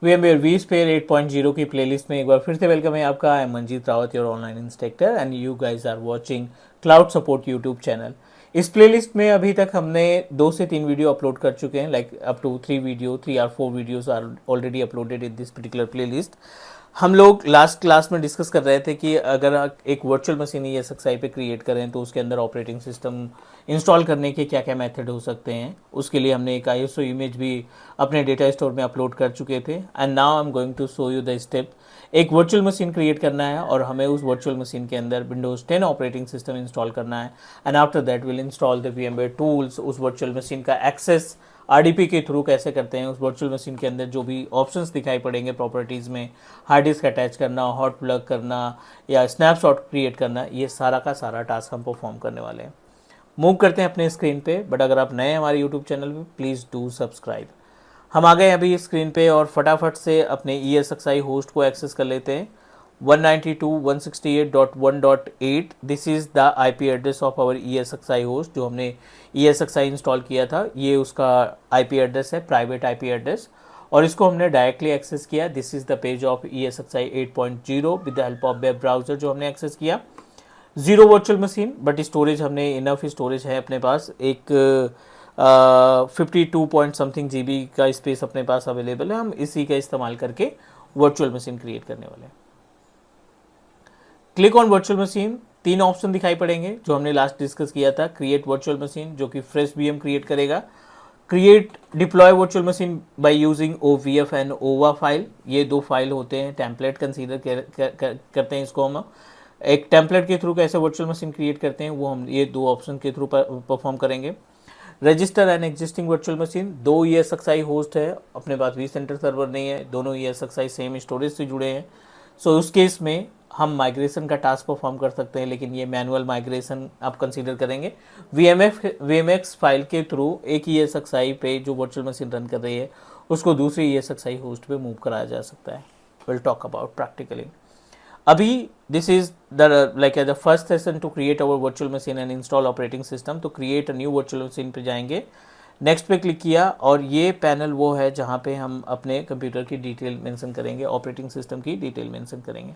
VMware vSphere 8.0 की playlist में एक बार फिर से वेलकम है आपका। I am Manjeet Rawat, your online instructor, and you guys are watching cloud support YouTube channel. इस प्लेलिस्ट में अभी तक हमने 2 से 3 वीडियो अपलोड कर चुके हैं, like up to 3 or 4 videos are already uploaded in this particular playlist. हम लोग लास्ट क्लास में डिस्कस कर रहे थे कि अगर आप एक वर्चुअल मशीन ESXi पे क्रिएट करें तो उसके अंदर ऑपरेटिंग सिस्टम इंस्टॉल करने के क्या क्या मेथड हो सकते हैं। उसके लिए हमने एक ISO इमेज भी अपने डेटा स्टोर में अपलोड कर चुके थे। And now I am going to show you the step. एक वर्चुअल मशीन क्रिएट करना है और हमें उस वर्चुअल मशीन के अंदर विंडोज़ 10 ऑपरेटिंग सिस्टम इंस्टॉल करना है। And after that will install the VMware tools. उस वर्चुअल मशीन का एक्सेस RDP के थ्रू कैसे करते हैं, उस वर्चुअल मशीन के अंदर जो भी ऑप्शंस दिखाई पड़ेंगे प्रॉपर्टीज़ में, हार्ड डिस्क अटैच करना, हॉट प्लग करना या स्नैपशॉट क्रिएट करना, ये सारा का सारा टास्क हम परफॉर्म करने वाले हैं। मूव करते हैं अपने स्क्रीन पे, बट अगर आप नए हमारे यूट्यूब चैनल पे प्लीज़ डू सब्सक्राइब। हम आ गए अभी स्क्रीन पे और फटाफट से अपने ESXi होस्ट को एक्सेस कर लेते हैं। 192.168.1.8 this is the IP address of our ESXi host. जो हमने ESXi इंस्टॉल किया था ये उसका IP एड्रेस है, प्राइवेट IP एड्रेस, और इसको हमने डायरेक्टली एक्सेस किया। This is the page of ESXi 8.0 with the help of web browser जो हमने एक्सेस किया। Zero virtual machine, but storage हमने इनफ स्टोरेज है अपने पास। एक 52 पॉइंट समथिंग GB का स्पेस अपने पास अवेलेबल है। हम इसी का इस्तेमाल करके वर्चुअल मशीन क्रिएट करने वाले हैं। Click on virtual machine, 3 option दिखाई पड़ेंगे जो हमने लास्ट डिस्कस किया था। क्रिएट वर्चुअल मशीन जो कि फ्रेश VM क्रिएट करेगा, create deploy virtual machine by using OVF and OVA file. ये 2 फाइल होते हैं, टेम्पलेट कंसीडर करते हैं इसको। हम एक टेम्पलेट के थ्रू कैसे वर्चुअल मशीन क्रिएट करते हैं वो हम ये 2 ऑप्शन के थ्रू परफॉर्म करेंगे। Register an existing virtual machine, 2 ESXi host है अपने पास, vCenter सर्वर नहीं है, दोनों ESXi सेम स्टोरेज से जुड़े हैं। सो उस केस में हम माइग्रेशन का टास्क परफॉर्म कर सकते हैं, लेकिन ये मैनुअल माइग्रेशन आप कंसीडर करेंगे। VMX फाइल के थ्रू एक ESXi पे जो वर्चुअल मशीन रन कर रही है उसको दूसरी ESXi होस्ट पे मूव कराया जा सकता है। Will talk about practically. अभी this is the first session to create our virtual machine and install operating system. तो create a new virtual machine पे जाएंगे, नेक्स्ट पे क्लिक किया और ये पैनल वो है जहाँ पे हम अपने कंप्यूटर की डिटेल मेंशन करेंगे, ऑपरेटिंग सिस्टम की डिटेल मेंशन करेंगे।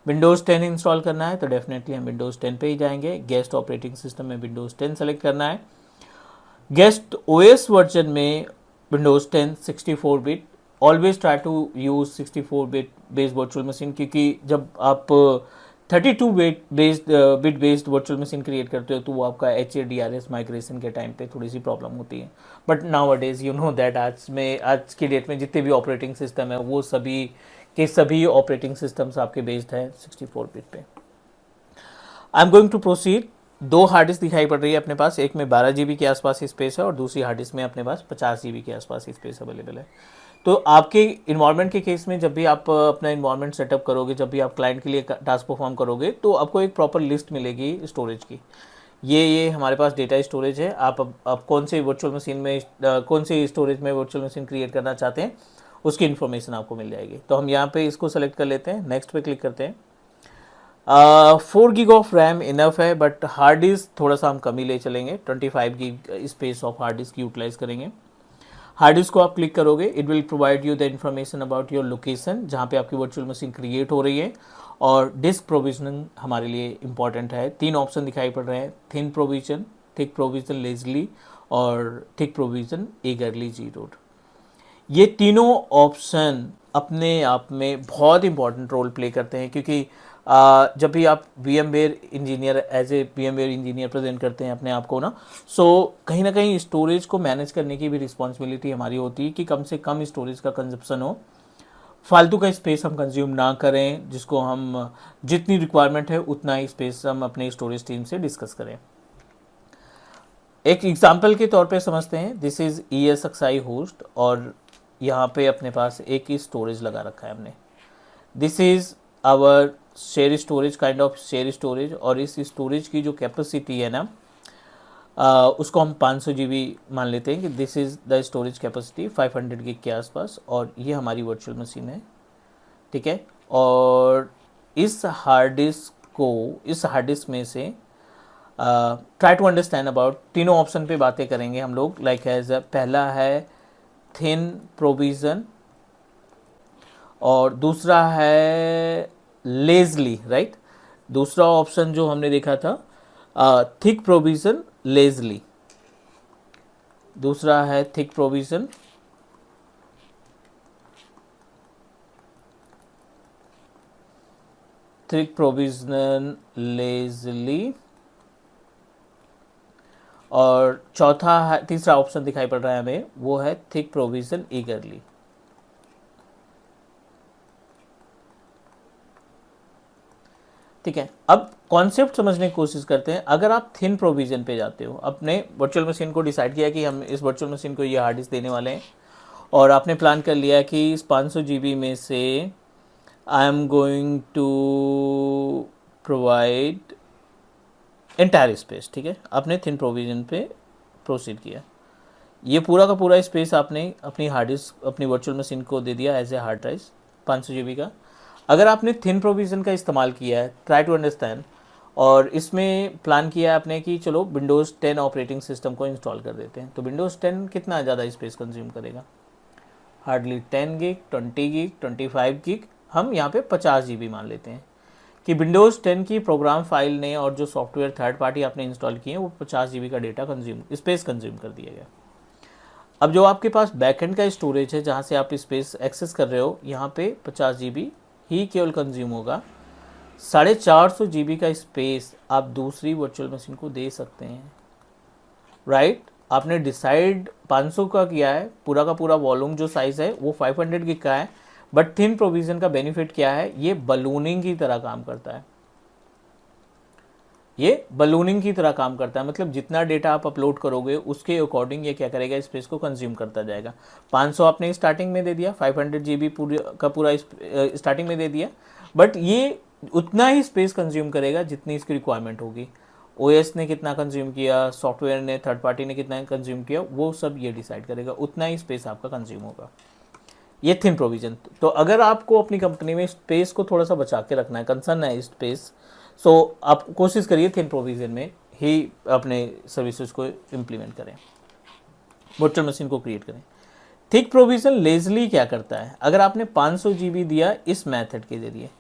विंडोज़ 10 इंस्टॉल करना है तो डेफिनेटली हम विंडोज़ 10 पे ही जाएंगे। गेस्ट ऑपरेटिंग सिस्टम में विंडोज़ 10 सेलेक्ट करना है। गेस्ट OS वर्जन में Windows 10 64 bit. Always try to use 64 bit based virtual machine, क्योंकि जब आप 32 bit based virtual machine create करते हो तो वो आपका HADRS माइग्रेशन के टाइम पे थोड़ी सी प्रॉब्लम होती है। बट नाउ अडेज यू नो दैट आज की डेट में जितने भी ऑपरेटिंग सिस्टम है वो सभी के सभी ऑपरेटिंग सिस्टम्स आपके बेस्ड हैं 64 बिट पे। I am going to proceed. 2 hard disk दिखाई पड़ रही है अपने पास, एक में 12 GB के आसपास स्पेस है और दूसरी हार्ड डिस्क में अपने पास 50 GB के आसपास स्पेस अवेलेबल है। तो आपके इन्वायरमेंट के केस में जब भी आप अपना इन्वायरमेंट सेटअप करोगे, जब भी आप क्लाइंट के लिए टास्क परफॉर्म करोगे तो आपको एक प्रॉपर लिस्ट मिलेगी स्टोरेज की। ये हमारे पास डेटा स्टोरेज है। आप कौन से वर्चुअल मशीन में कौन सी स्टोरेज में वर्चुअल मशीन क्रिएट करना चाहते हैं उसकी इन्फॉर्मेशन आपको मिल जाएगी। तो हम यहाँ पे इसको सेलेक्ट कर लेते हैं, नेक्स्ट पे क्लिक करते हैं। 4 GB ऑफ रैम इनफ है, बट हार्ड डिस्क थोड़ा सा हम कम ही ले चलेंगे, 25 GB space of hard disk utilise करेंगे। हार्ड डिस्क को आप क्लिक करोगे, it will provide you the information about your location जहाँ पे आपकी वर्चुअल मशीन क्रिएट हो रही है। और डिस्क प्रोविजनिंग हमारे लिए इंपॉर्टेंट है। 3 ऑप्शन दिखाई पड़ रहे हैं, thin provision, thick provision Leslie और थिक प्रोविजन ईगरली जीरोड। ये तीनों ऑप्शन अपने आप में बहुत इंपॉर्टेंट रोल प्ले करते हैं, क्योंकि जब भी आप VMware engineer as a VMware engineer present करते हैं अपने आप को ना, सो कहीं ना कहीं स्टोरेज को मैनेज करने की भी रिस्पॉन्सिबिलिटी हमारी होती है कि कम से कम स्टोरेज का कंजप्शन हो, फालतू का स्पेस हम कंज्यूम ना करें, जिसको हम जितनी रिक्वायरमेंट है उतना ही स्पेस हम अपने स्टोरेज टीम से डिस्कस करें। एक एग्जाम्पल के तौर पे समझते हैं, दिस इज़ ESXi होस्ट और यहाँ पे अपने पास एक ही स्टोरेज लगा रखा है हमने। This is our share storage, kind of share storage, और इस स्टोरेज की जो कैपेसिटी है ना उसको हम 500 GB मान लेते हैं कि this is the storage capacity 500 GB के आसपास, और ये हमारी वर्चुअल मशीन है, ठीक है। और इस हार्ड डिस्क में से ट्राई टू अंडरस्टैंड अबाउट तीनों ऑप्शन पे बातें करेंगे हम लोग। लाइक एज पहला है थिन प्रोविज़न, और दूसरा है लेजली, राइट। दूसरा ऑप्शन जो हमने देखा था थिक प्रोविजन लेजली, दूसरा है thick provision, thick provision Leslie, और चौथा है, तीसरा ऑप्शन दिखाई पड़ रहा है हमें, वो है थिक प्रोविजन ईगरली। ठीक है, अब कॉन्सेप्ट समझने की कोशिश करते हैं। अगर आप थिन प्रोविजन पे जाते हो, अपने वर्चुअल मशीन को डिसाइड किया कि हम इस वर्चुअल मशीन को ये हार्ड डिस्क देने वाले हैं, और आपने प्लान कर लिया कि इस 500 GB में से I am going to provide entire space. ठीक है, आपने थिन प्रोविजन पे प्रोसीड किया, ये पूरा का पूरा स्पेस आपने अपनी हार्ड डिस्क, अपनी वर्चुअल मशीन को दे दिया as a hard drive 500 GB का। अगर आपने थिन प्रोविज़न का इस्तेमाल किया है, ट्राई टू अंडरस्टैंड, और इसमें प्लान किया है आपने कि चलो विंडोज़ 10 ऑपरेटिंग सिस्टम को इंस्टॉल कर देते हैं, तो विंडोज़ 10 कितना ज़्यादा स्पेस कंज्यूम करेगा? हार्डली 10 GB, 20 GB, 25 GB, हम यहाँ पे 50 GB मान लेते हैं कि विंडोज़ 10 की प्रोग्राम फाइल ने और जो सॉफ्टवेयर थर्ड पार्टी आपने इंस्टॉल किए हैं वो 50 GB का डेटा स्पेस कंज्यूम कर दिया गया। अब जो आपके पास बैकएंड का स्टोरेज है जहाँ से आप स्पेस एक्सेस कर रहे हो, यहाँ पे 50 GB ही केवल कंज्यूम होगा। 450 GB का स्पेस आप दूसरी वर्चुअल मशीन को दे सकते हैं, राइट। आपने डिसाइड 500 का किया है, पूरा का पूरा वॉल्यूम जो साइज है वो 500 GB का है, बट थिन प्रोविजन का बेनिफिट क्या है? ये बलूनिंग की तरह काम करता है, ये बलूनिंग की तरह काम करता है। मतलब जितना डेटा आप अपलोड करोगे उसके अकॉर्डिंग ये क्या करेगा? स्पेस को कंज्यूम करता जाएगा। 500 आपने स्टार्टिंग में दे दिया, 500 GB का पूरा स्टार्टिंग में दे दिया, बट ये उतना ही स्पेस कंज्यूम करेगा जितनी इसकी रिक्वायरमेंट होगी। OS ने कितना कंज्यूम किया, सॉफ्टवेयर ने, थर्ड पार्टी ने कितना कंज्यूम किया, वो सब ये डिसाइड करेगा, उतना ही स्पेस आपका कंज्यूम होगा। ये थिन प्रोविजन। तो अगर आपको अपनी कंपनी में स्पेस को थोड़ा सा बचा के रखना है, कंसर्न है स्पेस, सो आप कोशिश करिए थिन प्रोविजन में ही अपने सर्विसेज को इम्प्लीमेंट करें, वर्चुअल मशीन को क्रिएट करें। थिक प्रोविजन लेजली क्या करता है? अगर आपने 500 GB दिया इस मेथड के जरिए,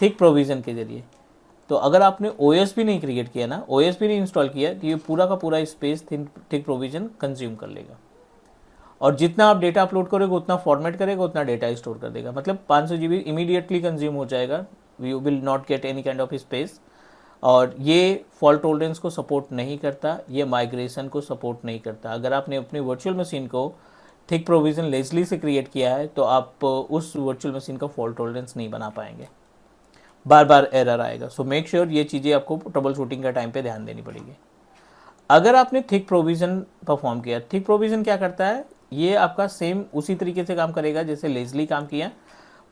थिक प्रोविजन के जरिए, तो अगर आपने OS भी नहीं क्रिएट किया ना, OS भी नहीं इंस्टॉल किया, तो ये पूरा का पूरा स्पेस थिक प्रोविजन कंज्यूम कर लेगा, और जितना आप डेटा अपलोड करोगे उतना फॉर्मेट करेगा, उतना डेटा स्टोर कर देगा। मतलब 500 GB इमीडिएटली कंज्यूम हो जाएगा, you will not get any kind of space. और ये फॉल्ट टॉलरेंस को सपोर्ट नहीं करता, ये माइग्रेशन को सपोर्ट नहीं करता। अगर आपने अपनी वर्चुअल मशीन को थिक प्रोविजन लेजली से क्रिएट किया है तो आप उस वर्चुअल मशीन का फॉल्ट टॉलरेंस नहीं बना पाएंगे, बार बार एरर आएगा। सो मेक श्योर ये चीज़ें आपको ट्रबल शूटिंग का टाइम पे ध्यान देनी पड़ेगी। अगर आपने थिक प्रोविजन परफॉर्म किया, थिक प्रोविजन क्या करता है? ये आपका सेम उसी तरीके से काम करेगा जैसे लेजली काम किया,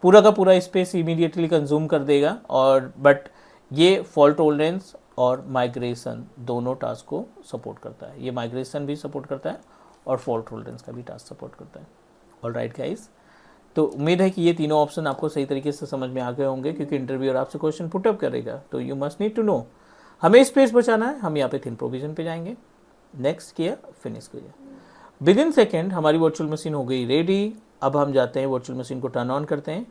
पूरा का पूरा स्पेस इमीडिएटली कंज्यूम कर देगा, और बट ये फॉल्ट टॉलरेंस और माइग्रेशन दोनों टास्क को सपोर्ट करता है। ये माइग्रेशन भी सपोर्ट करता है और फॉल्ट टॉलरेंस का भी टास्क सपोर्ट करता है। ऑलराइट गाइस, तो उम्मीद है कि ये तीनों ऑप्शन आपको सही तरीके से समझ में आ गए होंगे, क्योंकि इंटरव्यूअर आपसे क्वेश्चन पुटअप करेगा, तो you must need to know हमें स्पेस बचाना है, हम यहाँ पे थिन प्रोविजन पे जाएंगे, नेक्स्ट किया, फिनिश किया, विद इन सेकेंड हमारी वर्चुअल मशीन हो गई रेडी। अब हम जाते हैं वर्चुअल मशीन को टर्न ऑन करते हैं।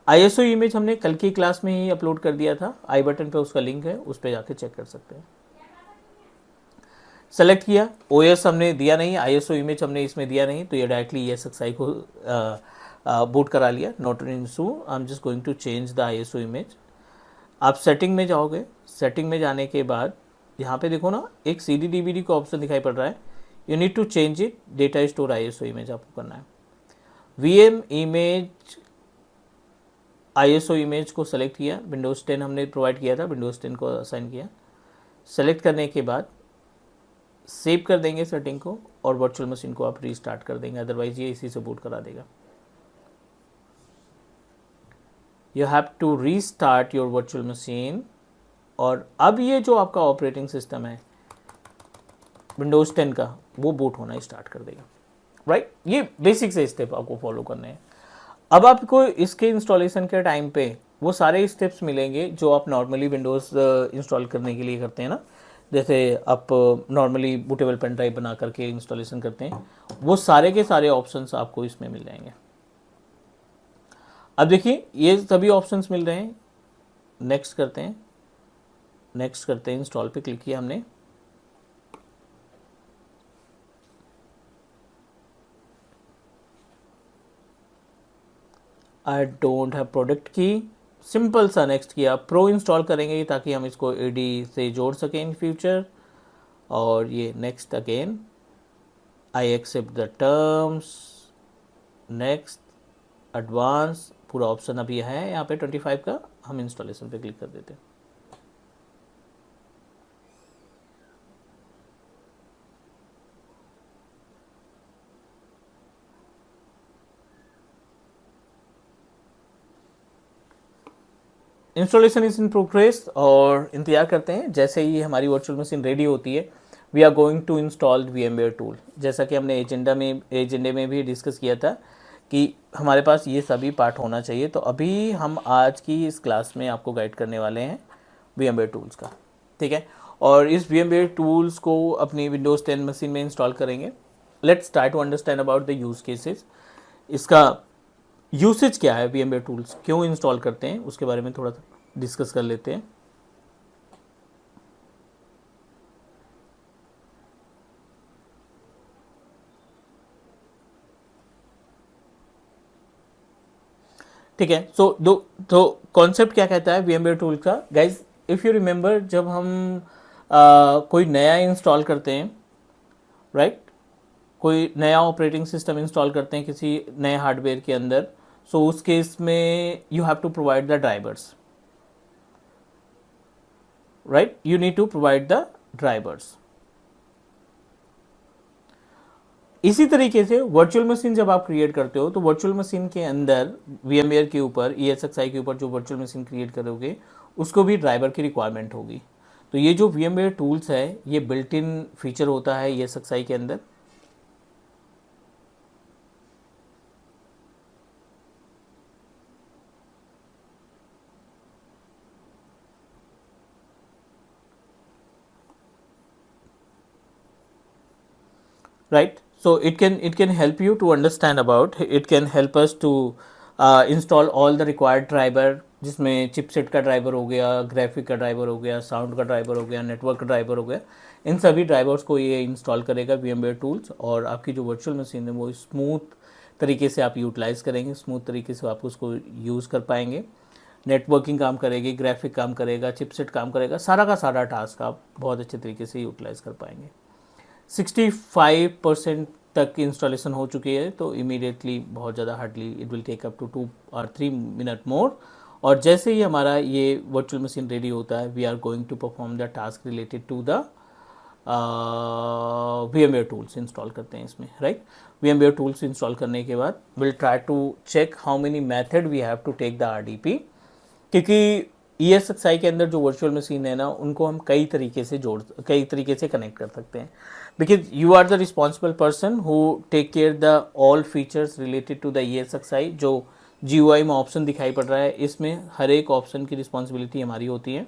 ISO इमेज हमने कल की क्लास में ही अपलोड कर दिया था, आई बटन पे उसका लिंक है, उस पर जाके चेक कर सकते हैं। सेलेक्ट किया, OS हमने दिया नहीं, ISO इमेज हमने इसमें दिया नहीं, तो ये डायरेक्टली ESXi को बूट करा लिया, not an issue. I am just going to change the ISO image. आप सेटिंग में जाओगे, सेटिंग में जाने के बाद यहाँ पे देखो ना, एक CD DVD का ऑप्शन दिखाई पड़ रहा है, you need to change it, data store ISO image आपको करना है। VM इमेज ISO इमेज को सेलेक्ट किया, विंडोज़ 10 हमने प्रोवाइड किया था, विंडोज़ 10 को असाइन किया। सेलेक्ट करने के बाद सेव कर देंगे सेटिंग को, और वर्चुअल मशीन को आप रीस्टार्ट कर देंगे, अदरवाइज ये इसी से बूट करा देगा। You have to restart your virtual machine, और अब ये जो आपका ऑपरेटिंग सिस्टम है विंडोज़ 10 का, वो बूट होना स्टार्ट कर देगा, राइट। ये बेसिक से स्टेप आपको फॉलो करने हैं। अब आपको इसके इंस्टॉलेशन के टाइम पे वो सारे स्टेप्स मिलेंगे जो आप नॉर्मली विंडोज़ इंस्टॉल करने के लिए करते हैं ना, जैसे आप नॉर्मली बूटेबल पेन ड्राइव बना करके इंस्टॉलेशन करते हैं, वो सारे के सारे ऑप्शंस आपको इसमें मिल जाएंगे। अब देखिए ये सभी ऑप्शंस मिल रहे हैं, नेक्स्ट करते हैं, इंस्टॉल पे क्लिक किया हमने। आई डोंट हैव प्रोडक्ट की, सिंपल सा नेक्स्ट किया, प्रो इंस्टॉल करेंगे ताकि हम इसको एडी से जोड़ सकें इन फ्यूचर, और ये next again, I accept the terms, next, advance, पूरा ऑप्शन अभी है यहाँ पे 25 का, हम इंस्टॉलेशन पे क्लिक कर देते हैं। इंस्टॉलेशन इज इन प्रोग्रेस, और इंतजार करते हैं जैसे ही हमारी वर्चुअल मशीन रेडी होती है we are going to install VMware tool. जैसा कि हमने एजेंडे में भी डिस्कस किया था कि हमारे पास ये सभी पार्ट होना चाहिए, तो अभी हम आज की इस क्लास में आपको गाइड करने वाले हैं VMware टूल्स का, ठीक है। और इस VMware टूल्स को अपनी विंडोज़ 10 मशीन में इंस्टॉल करेंगे। Let's try to understand about the use cases, इसका यूसेज क्या है, VMware टूल्स क्यों इंस्टॉल करते हैं, उसके बारे में थोड़ा सा डिस्कस कर लेते हैं। ठीक है, सो तो कॉन्सेप्ट क्या कहता है VMware टूल का, गाइज इफ़ यू रिमेंबर, जब हम कोई नया इंस्टॉल करते हैं, राइट, कोई नया ऑपरेटिंग सिस्टम इंस्टॉल करते हैं किसी नए हार्डवेयर के अंदर, सो उस केस में you have to provide the drivers, right, you need to provide the drivers. इसी तरीके से वर्चुअल मशीन जब आप क्रिएट करते हो तो वर्चुअल मशीन के अंदर VMware के ऊपर, ESXi के ऊपर जो वर्चुअल मशीन क्रिएट करोगे उसको भी ड्राइवर की रिक्वायरमेंट होगी। तो ये जो VMware टूल्स है ये बिल्ट इन फीचर होता है ESXi के अंदर। Right, so it can help you to understand about, it can help us to install all the required driver, जिसमें चिपसेट का ड्राइवर हो गया, ग्राफिक का ड्राइवर हो गया, साउंड का ड्राइवर हो गया, नेटवर्क का ड्राइवर हो गया, इन सभी ड्राइवर्स को ये इंस्टॉल करेगा VMware टूल्स, और आपकी जो वर्चुअल मशीन है वो स्मूथ तरीके से आप यूटिलाइज़ करेंगे, स्मूथ तरीके से आप उसको यूज़ कर पाएंगे, नेटवर्किंग काम करेगी, ग्राफिक काम करेगा, चिपसेट काम करेगा, सारा का सारा टास्क आप बहुत अच्छे तरीके से यूटिलाइज़ कर पाएंगे। 65% तक इंस्टॉलेशन हो चुकी है, तो इमीडिएटली बहुत ज़्यादा hardly it will take up to 2 और 3 मिनट मोर, और जैसे ही हमारा ये वर्चुअल मशीन रेडी होता है we are going to perform the task related to the VMware tools install करते हैं इसमें, राइट। VMware टूल्स इंस्टॉल करने के बाद will try to check how many method we have to take the RDP, क्योंकि ESXi के अंदर जो वर्चुअल मशीन है ना उनको हम कई तरीके से कनेक्ट कर सकते हैं, because you are the responsible person who take care the all features related to the ESXi। जो GUI में ऑप्शन दिखाई पड़ रहा है इसमें हर एक ऑप्शन की रिस्पॉन्सिबिलिटी हमारी होती है,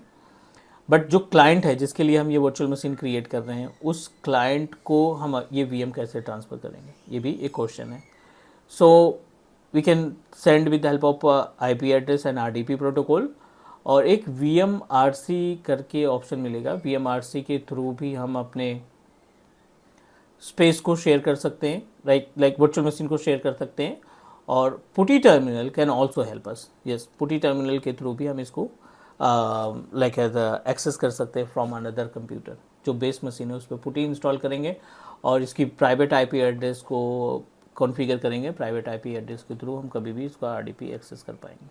बट जो क्लाइंट है जिसके लिए हम ये वर्चुअल मशीन क्रिएट कर रहे हैं उस क्लाइंट को हम ये VM कैसे ट्रांसफ़र करेंगे, ये भी एक क्वेश्चन है। So we can send with help of IP address and RDP protocol, और एक VMRC करके ऑप्शन मिलेगा, VMRC के थ्रू भी हम अपने स्पेस को शेयर कर सकते हैं, लाइक वर्चुअल मशीन को शेयर कर सकते हैं, और PuTTY terminal can also help us, yes, PuTTY terminal के थ्रू भी हम इसको लाइक एज एक्सेस कर सकते हैं फ्रॉम अनदर कंप्यूटर। जो बेस मशीन है उस पर पुटी इंस्टॉल करेंगे और इसकी प्राइवेट IP एड्रेस को कॉन्फ़िगर करेंगे, प्राइवेट IP एड्रेस के थ्रू हम कभी भी इसका RDP एक्सेस कर पाएंगे।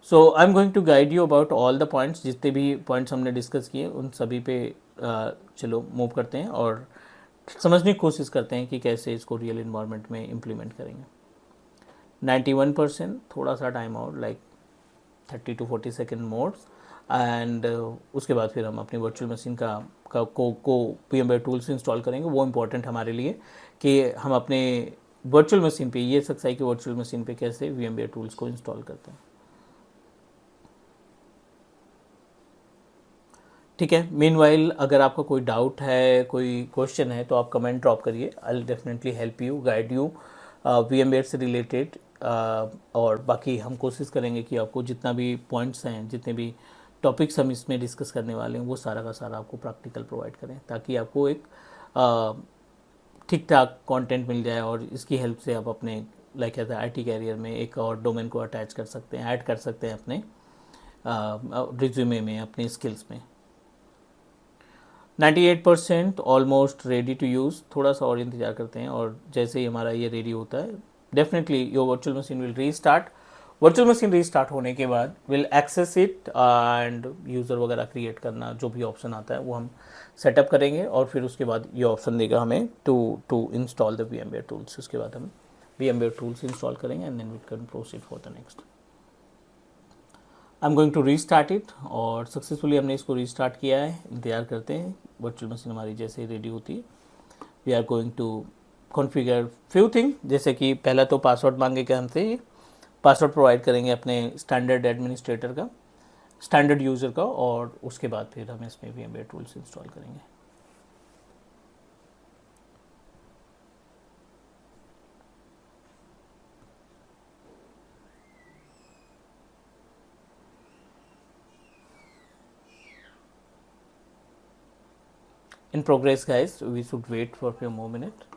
So I am going to guide you about all the points, जितने भी पॉइंट्स हमने डिस्कस किए उन सभी पे चलो मूव करते हैं और समझने की कोशिश करते हैं कि कैसे इसको रियल इन्वायरमेंट में इम्प्लीमेंट करेंगे। 91%, थोड़ा सा टाइम और like 30 to 40 second more, and उसके बाद फिर हम अपनी वर्चुअल मशीन को VMware टूल्स इंस्टॉल करेंगे। वो इम्पोर्टेंट हमारे लिए कि हम अपने वर्चुअल मशीन पे, ESXi की वर्चुअल मशीन पे कैसे VMware टूल्स को इंस्टॉल करते हैं। ठीक है, मीनवाइल अगर आपका कोई डाउट है, कोई क्वेश्चन है तो आप कमेंट ड्रॉप करिए, I will definitely help you, guide you VMware से रिलेटेड और बाकी हम कोशिश करेंगे कि आपको जितना भी पॉइंट्स हैं, जितने भी टॉपिक्स हम इसमें डिस्कस करने वाले हैं, वो सारा का सारा आपको प्रैक्टिकल प्रोवाइड करें, ताकि आपको एक ठीक ठाक कंटेंट मिल जाए और इसकी हेल्प से आप अपने लाइक कहते हैं IT कैरियर में एक और डोमेन को अटैच कर सकते हैं, ऐड कर सकते हैं अपने रिज्यूमे में, अपने स्किल्स में। 98% ऑलमोस्ट रेडी टू यूज़, थोड़ा सा और इंतजार करते हैं और जैसे ही हमारा ये रेडी होता है definitely your virtual machine will restart. Virtual machine restart होने के बाद will access it and user वगैरह क्रिएट करना, जो भी ऑप्शन आता है वो हम सेटअप करेंगे और फिर उसके बाद ये ऑप्शन देगा हमें to install the VMware tools. उसके बाद हम VMware टूल्स इंस्टॉल करेंगे and then we can proceed for the next. I am going to restart it और सक्सेसफुली हमने इसको रीस्टार्ट किया है। इंतजार करते हैं वर्चुअल मशीन हमारी जैसे ही रेडी होती है। We are going to configure few thing, जैसे कि पहला तो पासवर्ड मांगेगा हमसे, पासवर्ड प्रोवाइड करेंगे अपने स्टैंडर्ड एडमिनिस्ट्रेटर का, स्टैंडर्ड यूज़र का, और उसके बाद फिर हम इसमें VMware टूल्स इंस्टॉल करेंगे। In progress guys, we should wait for a few more minutes।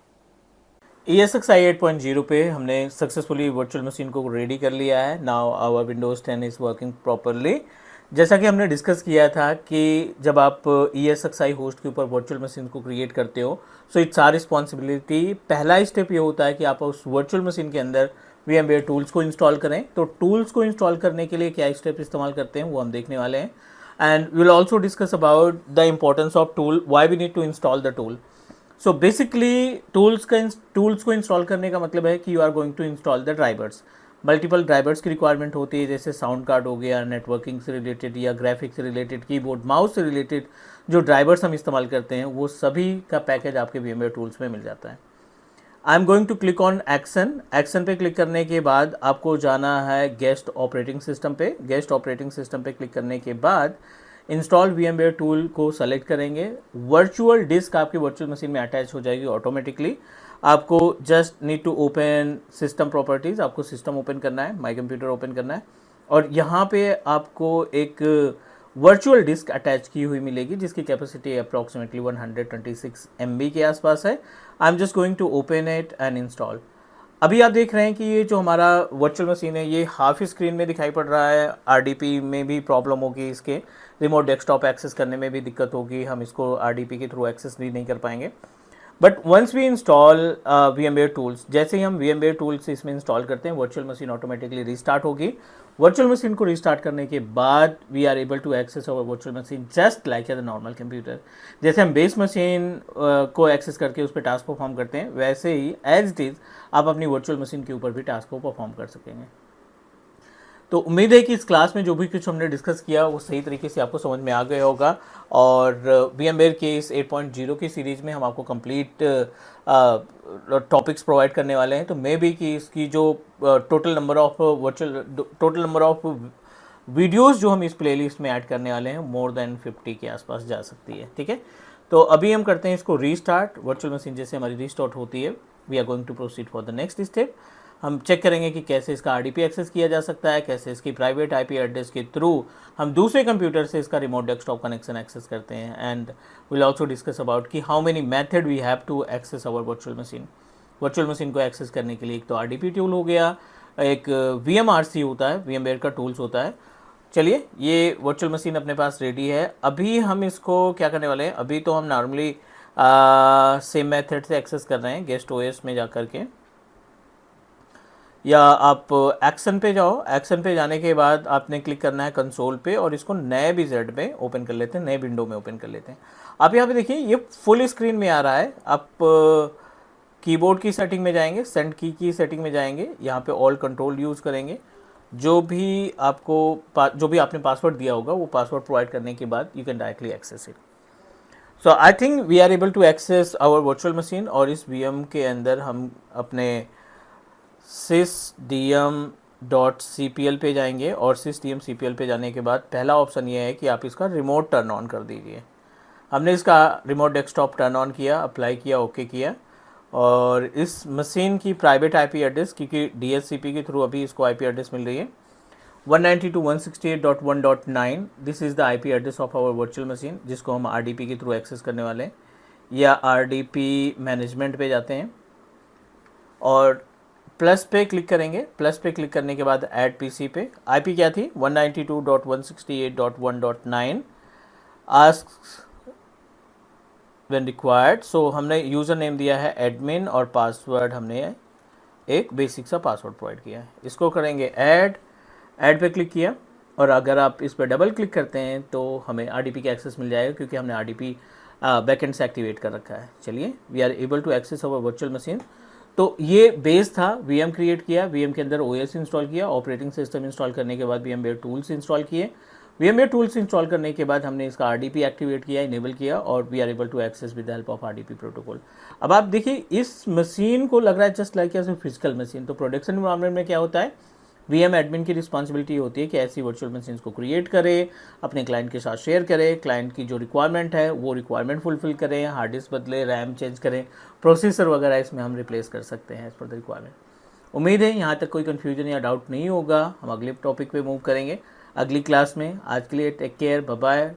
ESXi 8.0 पे हमने सक्सेसफुली वर्चुअल मशीन को रेडी कर लिया है। Now our Windows 10 is working properly. जैसा कि हमने डिस्कस किया था कि जब आप ESXi होस्ट के ऊपर वर्चुअल मशीन को क्रिएट करते हो, सो इट्स आवर रिस्पॉन्सिबिलिटी। पहला स्टेप ये होता है कि आप उस वर्चुअल मशीन के अंदर VMware टूल्स को इंस्टॉल करें। तो टूल्स को इंस्टॉल करने के लिए क्या स्टेप इस्तेमाल करते हैं वो हम देखने वाले हैं। and we will also discuss about the importance of tool, why we need to install the tool। so basically tools को install करने का मतलब है कि you are going to install the drivers। Multiple drivers की रिक्वायरमेंट होती है, जैसे साउंड कार्ड हो गया, नेटवर्किंग से रिलेटेड या ग्राफिक्स से रिलेटेड, कीबोर्ड माउस से रिलेटेड जो ड्राइवर्स हम इस्तेमाल करते हैं वो सभी का पैकेज आपके VMware टूल्स में मिल जाता है। I am going to click on action पे क्लिक करने के बाद आपको जाना है गेस्ट ऑपरेटिंग सिस्टम पे। गेस्ट ऑपरेटिंग सिस्टम पे क्लिक करने के बाद इंस्टॉल VMware टूल को सेलेक्ट करेंगे। वर्चुअल डिस्क आपकी वर्चुअल मशीन में अटैच हो जाएगी ऑटोमेटिकली। आपको just need to open system properties, आपको सिस्टम ओपन करना है, माई कंप्यूटर ओपन करना है और यहाँ पे आपको एक वर्चुअल डिस्क अटैच की हुई मिलेगी जिसकी कैपेसिटी अप्रॉक्सीमेटली 126 MB के आसपास है। I am just going to open it and install. अभी आप देख रहे हैं कि ये जो हमारा वर्चुअल मशीन है ये हाफ स्क्रीन में दिखाई पड़ रहा है। RDP में भी प्रॉब्लम होगी, इसके रिमोट डेस्कटॉप एक्सेस करने में भी दिक्कत होगी, हम इसको RDP के थ्रू एक्सेस भी नहीं कर पाएंगे। But once we install VMware tools, जैसे ही हम VMware टूल्स इसमें इंस्टॉल करते हैं वर्चुअल मशीन ऑटोमेटिकली रिस्टार्ट होगी। वर्चुअल मशीन को रिस्टार्ट करने के बाद we are able to access our virtual machine just like as a normal computer. जैसे हम बेस मशीन को एक्सेस करके उस पर टास्क परफॉर्म करते हैं, वैसे ही एज इट इज़ आप अपनी वर्चुअल मशीन के ऊपर भी टास्क को परफॉर्म कर सकेंगे। तो उम्मीद है कि इस क्लास में जो भी कुछ हमने डिस्कस किया वो सही तरीके से आपको समझ में आ गया होगा और VMware के इस 8.0 की सीरीज़ में हम आपको कंप्लीट टॉपिक्स प्रोवाइड करने वाले हैं। तो मे बी कि इसकी जो टोटल नंबर ऑफ वीडियोस जो हम इस प्लेलिस्ट में ऐड करने वाले हैं मोर देन 50 के आसपास जा सकती है। ठीक है, तो अभी हम करते हैं इसको रीस्टार्ट। वर्चुअल मशीन जैसे हमारी रीस्टार्ट होती है we are going to proceed for the next step. हम चेक करेंगे कि कैसे इसका RDP एक्सेस किया जा सकता है, कैसे इसकी प्राइवेट IP एड्रेस के थ्रू हम दूसरे कंप्यूटर से इसका रिमोट डेस्कटॉप कनेक्शन एक्सेस करते हैं। And will also discuss about कि how many method we have to access our virtual machine. Virtual machine को एक्सेस करने के लिए एक तो RDP टूल हो गया, एक VMRC होता है, VMware का टूल्स होता है। चलिए, ये वर्चुअल मशीन अपने पास रेडी है। अभी हम इसको क्या करने वाले हैं, अभी तो हम नॉर्मली सेम मेथड से एक्सेस कर रहे हैं गेस्ट OS में जा कर के, या आप एक्शन पे जाओ। एक्शन पे जाने के बाद आपने क्लिक करना है कंसोल पे और इसको नए BZ में ओपन कर लेते हैं, नए विंडो में ओपन कर लेते हैं। आप यहाँ पे देखिए ये फुल स्क्रीन में आ रहा है। आप कीबोर्ड की सेटिंग में जाएंगे, सेंड की सेटिंग में जाएंगे, यहाँ पे ऑल कंट्रोल यूज़ करेंगे। जो भी आपने पासवर्ड दिया होगा वो पासवर्ड प्रोवाइड करने के बाद you can directly access it. So I think we are able to access our virtual machine और इस VM के अंदर हम अपने sysdm.cpl पे जाएंगे और sysdm.cpl पे जाने के बाद पहला ऑप्शन ये है कि आप इसका रिमोट टर्न ऑन कर दीजिए। हमने इसका रिमोट डेस्कटॉप टर्न ऑन किया, अप्लाई किया, ओके किया। और इस मशीन की प्राइवेट आईपी एड्रेस, क्योंकि डीएचसीपी के थ्रू अभी इसको आईपी एड्रेस मिल रही है, 192.168.1.9, this is the IP address of our virtual machine, जिसको हम आरडीपी के थ्रू एक्सेस करने वाले हैं, या आरडीपी मैनेजमेंट पे जाते हैं और प्लस पे क्लिक करेंगे। प्लस पे क्लिक करने के बाद ऐड पीसी पे, आईपी क्या थी 192.168.1.9, आस्क व्हेन रिक्वायर्ड। सो हमने यूज़र नेम दिया है एडमिन और पासवर्ड हमने एक बेसिक सा पासवर्ड प्रोवाइड किया है। इसको करेंगे ऐड पे क्लिक किया, और अगर आप इस पर डबल क्लिक करते हैं तो हमें आरडीपी का एक्सेस मिल जाएगा, क्योंकि हमने आरडीपी बैकएंड से एक्टिवेट कर रखा है। चलिए, we are able to access our virtual machine. तो ये बेस था, वीएम क्रिएट किया, वीएम के अंदर ओएस इंस्टॉल किया, ऑपरेटिंग सिस्टम इंस्टॉल करने के बाद वीएमवेयर टूल्स इंस्टॉल किए, वीएमवेयर टूल्स इंस्टॉल करने के बाद हमने इसका आरडीपी एक्टिवेट किया, इनेबल किया, और we are able to access with the help of RDP protocol. अब आप देखिए, इस मशीन को लग रहा है just like as a physical machine. तो प्रोडक्शन एनवायरनमेंट में क्या होता है, वीएम एडमिन की रिस्पॉन्सिबिलिटी होती है कि ऐसी वर्चुअल मशीन्स को क्रिएट करे, अपने क्लाइंट के साथ शेयर करे, क्लाइंट की जो रिक्वायरमेंट है वो रिक्वायरमेंट फुलफिल करें, हार्ड डिस्क बदले, रैम चेंज करें, प्रोसेसर वगैरह इसमें हम रिप्लेस कर सकते हैं एज पर द रिक्वायरमेंट। उम्मीद है यहाँ तक कोई कन्फ्यूजन या डाउट नहीं होगा। हम अगले टॉपिक पे मूव करेंगे अगली क्लास में। आज के लिए टेक केयर, बाय बाय,